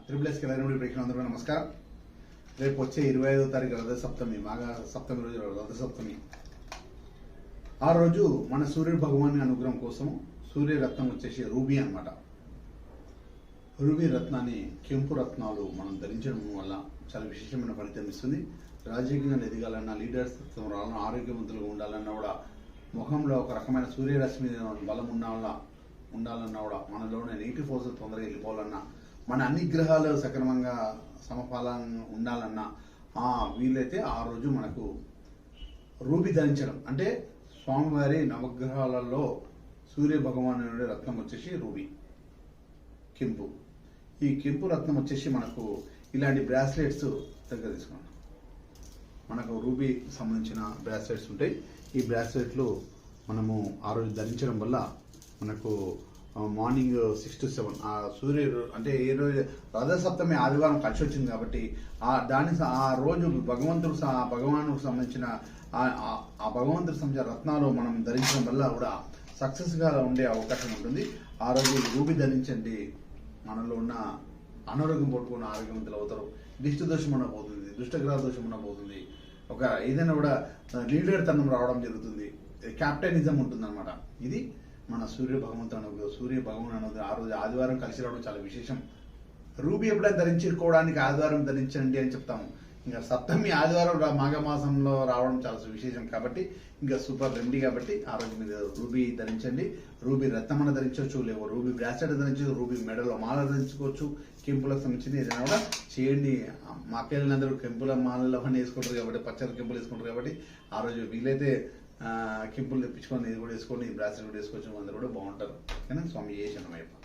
Triple calorie ప్రేక్షకులందరూ నమస్కారం. రేపు వచ్చే 25వ తారీఖు రథసప్తమి, మాఘ సప్తమి రోజు రథసప్తమి. ఆ రోజు మన సూర్యుడు భగవాని అనుగ్రహం కోసం సూర్యరత్నం వచ్చేసి రూబీ అన్నమాట. రూబీ రత్నాన్ని, కెంపు రత్నాలు మనం ధరించడం వల్ల చాలా విశేషమైన ఫలితం ఇస్తుంది. రాజకీయంగా ఎదగాలన్నా, లీడర్స్ రావాలన్నా, ఆరోగ్యవంతులుగా ఉండాలన్నా కూడా, ముఖంలో ఒక రకమైన సూర్యరశ్మి బలం ఉండాలన్నా కూడా, మనలోనే నెగిటివ్ ఫోర్సెస్ తొందరగా వెళ్ళిపోవాలన్నా, మన అన్ని గ్రహాలు సక్రమంగా సమపాలన ఉండాలన్నా వీలైతే ఆ రోజు మనకు రూబీ ధరించడం అంటే స్వామివారి నవగ్రహాలలో సూర్య భగవానుడి రత్నం వచ్చేసి రూబీ కెంపు. ఈ కెంపు రత్నం వచ్చేసి మనకు ఇలాంటి బ్రాస్లెట్స్ దగ్గర తీసుకున్నాం. మనకు రూబీ సంబంధించిన బ్రాస్లెట్స్ ఉంటాయి. ఈ బ్రాస్లెట్లు మనము ఆ రోజు ధరించడం వల్ల మనకు మార్నింగ్ 6 to 7 ఆ సూర్యుడు అంటే ఏ రోజు రథసప్తమి ఆదివారం కలిసి వచ్చింది కాబట్టి ఆ రోజు భగవానుకు సంబంధించిన ఆ భగవంతుడికి సంబంధించిన రత్నాలు మనం ధరించడం వల్ల కూడా సక్సెస్గా ఉండే అవకాశం ఉంటుంది. ఆ రోజు రూబీ ధరించండి, మనలో ఉన్న అనారోగ్యం పట్టుకున్న ఆరోగ్యవంతులు అవుతారు. దిష్టి దోషం ఉన్న పోతుంది, దుష్టగ్రహ దోషం ఉన్న పోతుంది. ఒక ఏదైనా కూడా లీడర్ తనం రావడం జరుగుతుంది, క్యాప్టెనిజం ఉంటుంది అనమాట. ఇది మన సూర్య భగవంతుడు ఆ రోజు ఆదివారం కలిసి రావడం చాలా విశేషం. రూబీ ఎప్పుడైనా ధరించుకోవడానికి ఆదివారం ధరించండి అని చెప్తాము. ఇంకా సప్తమి ఆదివారం మాఘమాసంలో రావడం చాలా విశేషం కాబట్టి ఇంకా సూపర్ రెమెడీ కాబట్టి ఆ రోజు మీరు రూబీ ధరించండి. రూబీ రత్నం ధరించవచ్చు, లేవో రూబీ బ్రాస్లెట్ ధరించవచ్చు, రూబీ మెడలో మాల ధరించుకోవచ్చు. కెంపులకు సంబంధించింది ఏదైనా కూడా చేయండి. మా అక్కలందరూ కెంపుల మాలలో అని వేసుకుంటారు కాబట్టి, పచ్చడి కెంపులు వేసుకుంటారు కాబట్టి ఆ రోజు వీలైతే కెంపులు తెప్పించుకొని ఇది కూడా వేసుకోండి, బ్రాస్లెట్ కూడా వేసుకోవచ్చు. అందరూ కూడా బాగుంటారు. కానీ స్వామి ఏ శరణమయ్యప్ప.